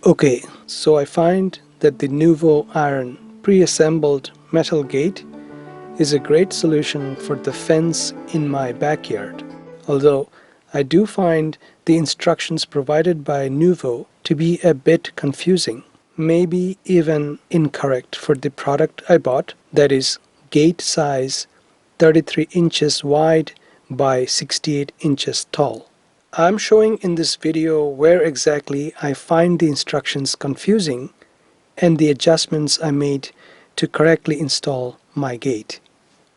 Okay, so I find that the Nuvo Iron pre-assembled metal gate is a great solution for the fence in my backyard. Although I do find the instructions provided by Nuvo to be a bit confusing, maybe even incorrect for the product I bought, that is gate size 33 inches wide by 68 inches tall. I'm showing in this video where exactly I find the instructions confusing and the adjustments I made to correctly install my gate.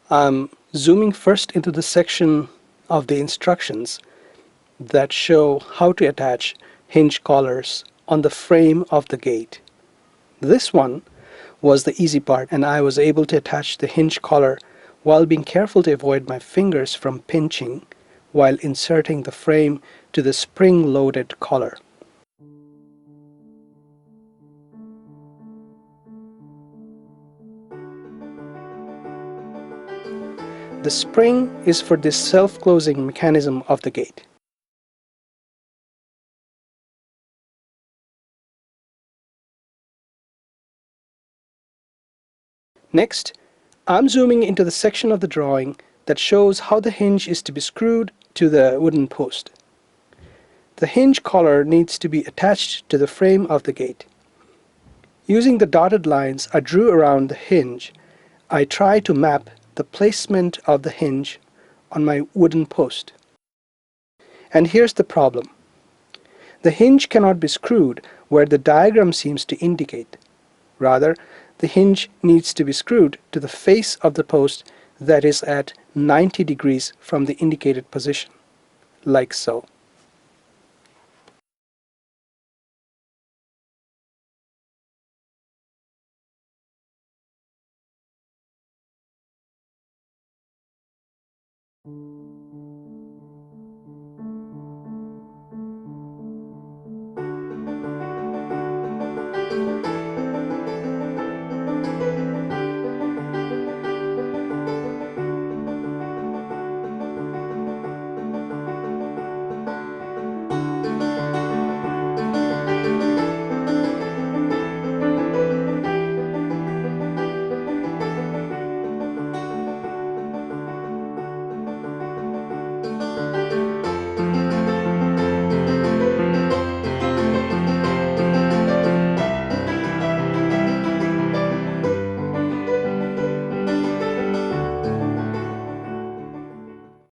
I'm zooming first into the section of the instructions that show how to attach hinge collars on the frame of the gate. This one was the easy part, and I was able to attach the hinge collar while being careful to avoid my fingers from pinching while inserting the frame to the spring-loaded collar. The spring is for the self-closing mechanism of the gate. Next, I'm zooming into the section of the drawing that shows how the hinge is to be screwed to the wooden post. The hinge collar needs to be attached to the frame of the gate. Using the dotted lines I drew around the hinge, I try to map the placement of the hinge on my wooden post. And here's the problem. The hinge cannot be screwed where the diagram seems to indicate. Rather, the hinge needs to be screwed to the face of the post that is at 90 degrees from the indicated position, like so.